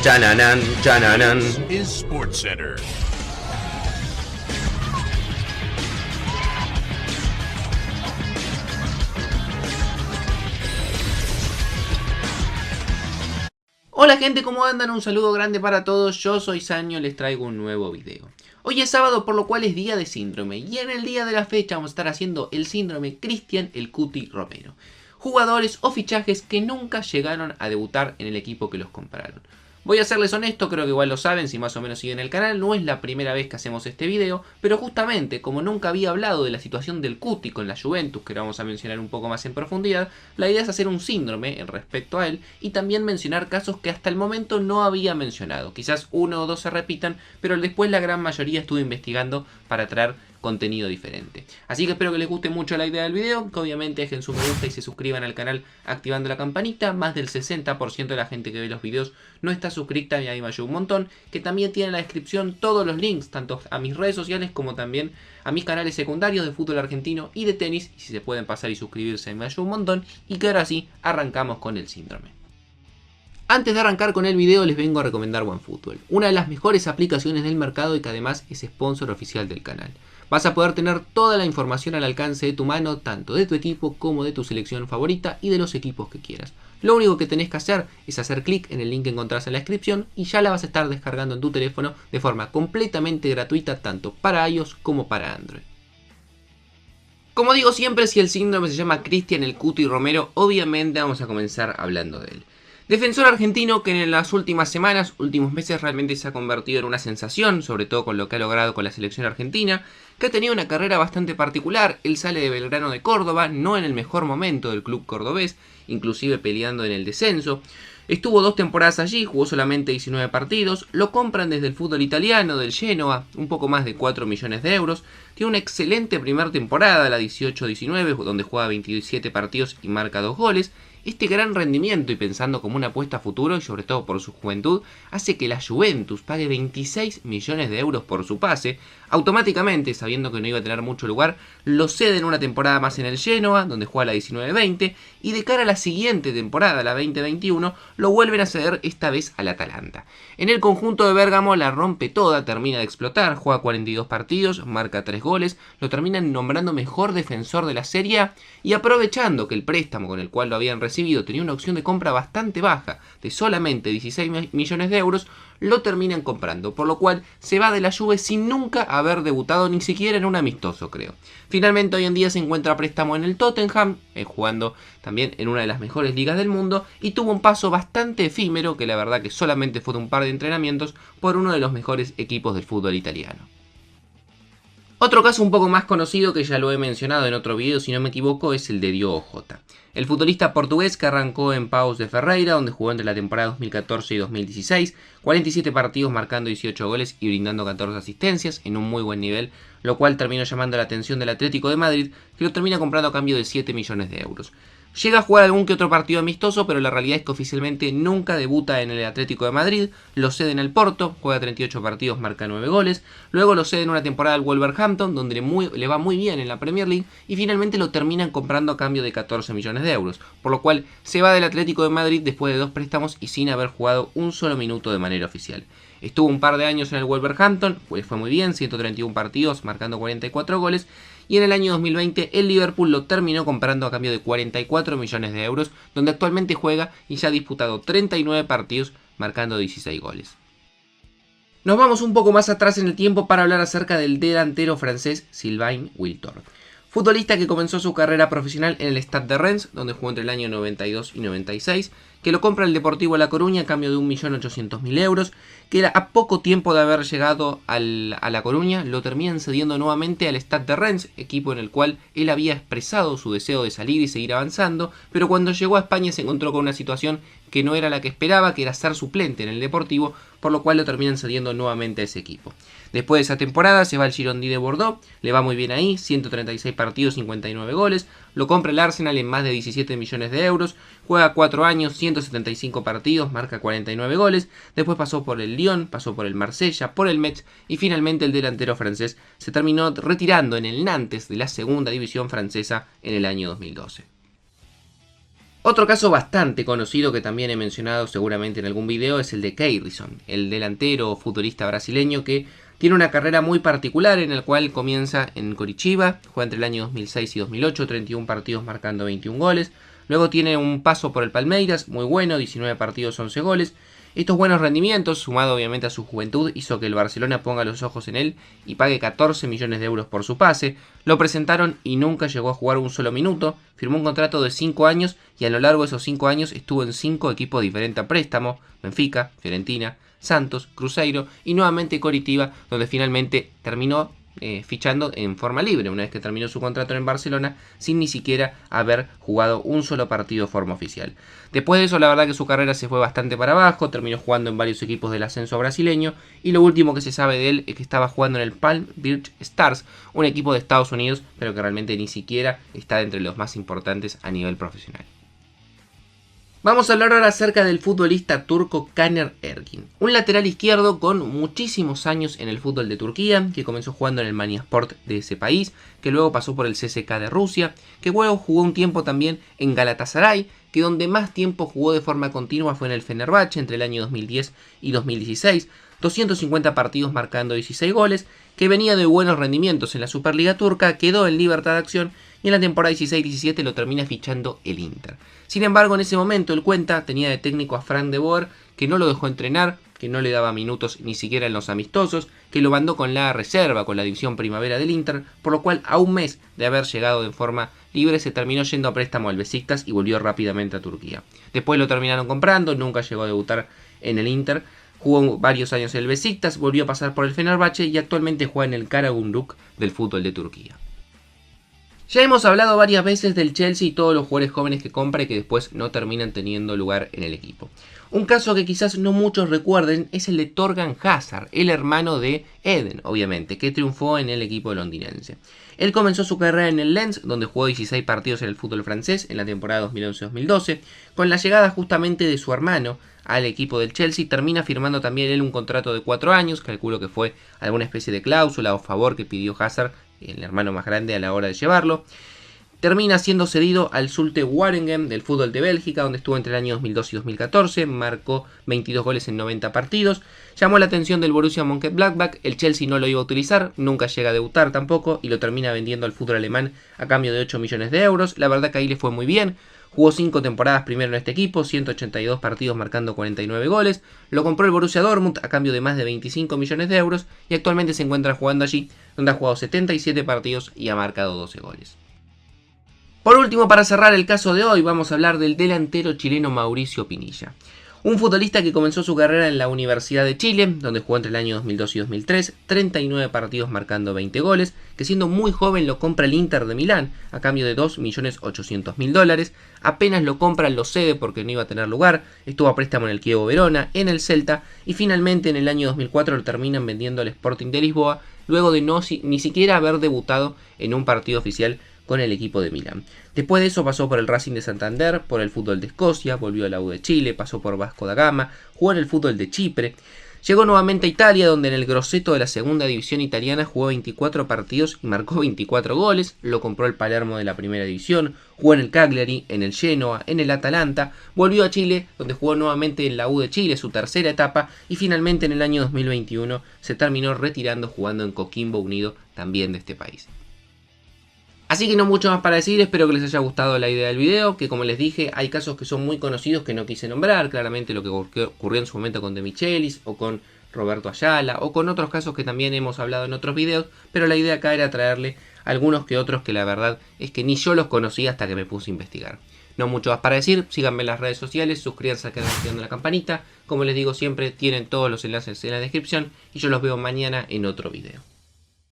Chananan, chananan. Is SportsCenter. Hola gente, ¿cómo andan? Un saludo grande para todos, yo soy Sanyo, les traigo un nuevo video. Hoy es sábado, por lo cual es día de síndrome, y en el día de la fecha vamos a estar haciendo el síndrome Cristian el Cuti Romero. Jugadores o fichajes que nunca llegaron a debutar en el equipo que los compraron. Voy a serles honesto, creo que igual lo saben si más o menos siguen el canal, no es la primera vez que hacemos este video, pero justamente como nunca había hablado de la situación del Cuti con la Juventus, que lo vamos a mencionar un poco más en profundidad, la idea es hacer un síndrome en respecto a él y también mencionar casos que hasta el momento no había mencionado. Quizás uno o dos se repitan, pero después la gran mayoría estuve investigando para traer contenido diferente. Así que espero que les guste mucho la idea del video, que obviamente dejen su me gusta y se suscriban al canal activando la campanita. Más del 60% de la gente que ve los videos no está suscrita y a mí me ayuda un montón. Que también tiene en la descripción todos los links, tanto a mis redes sociales como también a mis canales secundarios de fútbol argentino y de tenis. Y si se pueden pasar y suscribirse me ayuda un montón. Y que ahora sí, arrancamos con el síndrome. Antes de arrancar con el video les vengo a recomendar OneFootball, una de las mejores aplicaciones del mercado y que además es sponsor oficial del canal. Vas a poder tener toda la información al alcance de tu mano, tanto de tu equipo como de tu selección favorita y de los equipos que quieras. Lo único que tenés que hacer es hacer clic en el link que encontrás en la descripción y ya la vas a estar descargando en tu teléfono de forma completamente gratuita tanto para iOS como para Android. Como digo siempre, si el síndrome se llama Cristian el Cuti Romero, obviamente vamos a comenzar hablando de él. Defensor argentino que en las últimas semanas, últimos meses realmente se ha convertido en una sensación, sobre todo con lo que ha logrado con la selección argentina, que ha tenido una carrera bastante particular. Él sale de Belgrano de Córdoba, no en el mejor momento del club cordobés, inclusive peleando en el descenso. Estuvo 2 temporadas allí, jugó solamente 19 partidos, lo compran desde el fútbol italiano, del Genoa, un poco más de 4 millones de euros. Tiene una excelente primera temporada, la 18-19, donde juega 27 partidos y marca 2 goles. Este gran rendimiento y pensando como una apuesta a futuro y sobre todo por su juventud, hace que la Juventus pague 26 millones de euros por su pase. Automáticamente, sabiendo que no iba a tener mucho lugar, lo ceden una temporada más en el Genoa, donde juega la 19-20, y de cara a la siguiente temporada, la 20-21, lo vuelven a ceder esta vez al Atalanta. En el conjunto de Bérgamo la rompe toda, termina de explotar, juega 42 partidos, marca 3 goles, lo terminan nombrando mejor defensor de la Serie A, y aprovechando que el préstamo con el cual lo habían recibido tenía una opción de compra bastante baja, de solamente 16 millones de euros, lo terminan comprando, por lo cual se va de la Juve sin nunca haber debutado ni siquiera en un amistoso, creo. Finalmente hoy en día se encuentra a préstamo en el Tottenham, jugando también en una de las mejores ligas del mundo, y tuvo un paso bastante efímero, que la verdad que solamente fue de un par de entrenamientos, por uno de los mejores equipos del fútbol italiano. Otro caso un poco más conocido, que ya lo he mencionado en otro video si no me equivoco, es el de Diogo Jota. El futbolista portugués que arrancó en Paços de Ferreira, donde jugó entre la temporada 2014 y 2016, 47 partidos marcando 18 goles y brindando 14 asistencias en un muy buen nivel, lo cual terminó llamando la atención del Atlético de Madrid, que lo termina comprando a cambio de 7 millones de euros. Llega a jugar algún que otro partido amistoso, pero la realidad es que oficialmente nunca debuta en el Atlético de Madrid. Lo cede en el Porto, juega 38 partidos, marca 9 goles. Luego lo cede en una temporada al Wolverhampton, donde le va muy bien en la Premier League. Y finalmente lo terminan comprando a cambio de 14 millones de euros. Por lo cual se va del Atlético de Madrid después de 2 préstamos y sin haber jugado un solo minuto de manera oficial. Estuvo un par de años en el Wolverhampton, pues fue muy bien, 131 partidos, marcando 44 goles. Y en el año 2020 el Liverpool lo terminó comprando a cambio de 44 millones de euros, donde actualmente juega y ya ha disputado 39 partidos, marcando 16 goles. Nos vamos un poco más atrás en el tiempo para hablar acerca del delantero francés Sylvain Wiltord. Futbolista que comenzó su carrera profesional en el Stade de Reims, donde jugó entre el año 92 y 96, que lo compra el Deportivo La Coruña a cambio de 1.800.000 euros, que a poco tiempo de haber llegado a La Coruña lo terminan cediendo nuevamente al Stade de Reims, equipo en el cual él había expresado su deseo de salir y seguir avanzando, pero cuando llegó a España se encontró con una situación que no era la que esperaba, que era ser suplente en el Deportivo, por lo cual lo terminan cediendo nuevamente a ese equipo. Después de esa temporada se va al Girondins de Bordeaux, le va muy bien ahí, 136 partidos, 59 goles, lo compra el Arsenal en más de 17 millones de euros, juega 4 años, 175 partidos, marca 49 goles, después pasó por el Lyon, pasó por el Marsella, por el Metz y finalmente el delantero francés se terminó retirando en el Nantes de la segunda división francesa en el año 2012. Otro caso bastante conocido que también he mencionado seguramente en algún video es el de Keirson, el delantero futbolista brasileño que tiene una carrera muy particular en la cual comienza en Coritiba, juega entre el año 2006 y 2008, 31 partidos marcando 21 goles. Luego tiene un paso por el Palmeiras, muy bueno, 19 partidos, 11 goles. Estos buenos rendimientos, sumado obviamente a su juventud, hizo que el Barcelona ponga los ojos en él y pague 14 millones de euros por su pase. Lo presentaron y nunca llegó a jugar un solo minuto. Firmó un contrato de 5 años y a lo largo de esos 5 años estuvo en 5 equipos diferentes a préstamo: Benfica, Fiorentina, Santos, Cruzeiro y nuevamente Coritiba, donde finalmente terminó fichando en forma libre una vez que terminó su contrato en Barcelona, sin ni siquiera haber jugado un solo partido de forma oficial. Después de eso, la verdad que su carrera se fue bastante para abajo, terminó jugando en varios equipos del ascenso brasileño y lo último que se sabe de él es que estaba jugando en el Palm Beach Stars, un equipo de Estados Unidos, pero que realmente ni siquiera está entre los más importantes a nivel profesional. Vamos a hablar ahora acerca del futbolista turco Caner Erkin, un lateral izquierdo con muchísimos años en el fútbol de Turquía, que comenzó jugando en el Manyaspor de ese país, que luego pasó por el CSKA de Rusia, que luego jugó un tiempo también en Galatasaray, que donde más tiempo jugó de forma continua fue en el Fenerbahce entre el año 2010 y 2016, 250 partidos marcando 16 goles, que venía de buenos rendimientos en la Superliga turca, quedó en libertad de acción y en la temporada 16-17 lo termina fichando el Inter. Sin embargo, en ese momento el Cuenta tenía de técnico a Frank de Boer, que no lo dejó entrenar, que no le daba minutos ni siquiera en los amistosos, que lo mandó con la reserva, con la división primavera del Inter, por lo cual a un mes de haber llegado de forma libre se terminó yendo a préstamo al Besiktas y volvió rápidamente a Turquía. Después lo terminaron comprando, nunca llegó a debutar en el Inter, jugó varios años en el Besiktas, volvió a pasar por el Fenerbahce y actualmente juega en el Karagümrük del fútbol de Turquía. Ya hemos hablado varias veces del Chelsea y todos los jugadores jóvenes que compra y que después no terminan teniendo lugar en el equipo. Un caso que quizás no muchos recuerden es el de Thorgan Hazard, el hermano de Eden, obviamente, que triunfó en el equipo londinense. Él comenzó su carrera en el Lens, donde jugó 16 partidos en el fútbol francés en la temporada 2011-2012. Con la llegada justamente de su hermano al equipo del Chelsea, termina firmando también él un contrato de 4 años, calculo que fue alguna especie de cláusula o favor que pidió Hazard, el hermano más grande, a la hora de llevarlo. Termina siendo cedido al Zulte Waregem del fútbol de Bélgica, donde estuvo entre el año 2002 y 2014, marcó 22 goles en 90 partidos, llamó la atención del Borussia Mönchengladbach, el Chelsea no lo iba a utilizar, nunca llega a debutar tampoco, y lo termina vendiendo al fútbol alemán a cambio de 8 millones de euros, la verdad que ahí le fue muy bien. Jugó 5 temporadas primero en este equipo, 182 partidos marcando 49 goles. Lo compró el Borussia Dortmund a cambio de más de 25 millones de euros y actualmente se encuentra jugando allí, donde ha jugado 77 partidos y ha marcado 12 goles. Por último, para cerrar el caso de hoy, vamos a hablar del delantero chileno Mauricio Pinilla. Un futbolista que comenzó su carrera en la Universidad de Chile, donde jugó entre el año 2002 y 2003, 39 partidos marcando 20 goles, que siendo muy joven lo compra el Inter de Milán a cambio de $2.800.000, apenas lo compra lo cede porque no iba a tener lugar, estuvo a préstamo en el Chievo Verona, en el Celta y finalmente en el año 2004 lo terminan vendiendo al Sporting de Lisboa, luego de ni siquiera haber debutado en un partido oficial con el equipo de Milán. Después de eso pasó por el Racing de Santander, por el fútbol de Escocia, volvió a la U de Chile, pasó por Vasco da Gama, jugó en el fútbol de Chipre, llegó nuevamente a Italia, donde en el Grosseto de la segunda división italiana jugó 24 partidos y marcó 24 goles, lo compró el Palermo de la primera división, jugó en el Cagliari, en el Genoa, en el Atalanta, volvió a Chile, donde jugó nuevamente en la U de Chile, su tercera etapa, y finalmente en el año 2021 se terminó retirando jugando en Coquimbo Unido, también de este país. Así que no mucho más para decir, espero que les haya gustado la idea del video, que como les dije, hay casos que son muy conocidos que no quise nombrar, claramente lo que ocurrió en su momento con De Michelis, o con Roberto Ayala, o con otros casos que también hemos hablado en otros videos, pero la idea acá era traerle algunos que otros que la verdad es que ni yo los conocía hasta que me puse a investigar. No mucho más para decir, síganme en las redes sociales, suscríbanse al canal activando la campanita, como les digo siempre, tienen todos los enlaces en la descripción, y yo los veo mañana en otro video.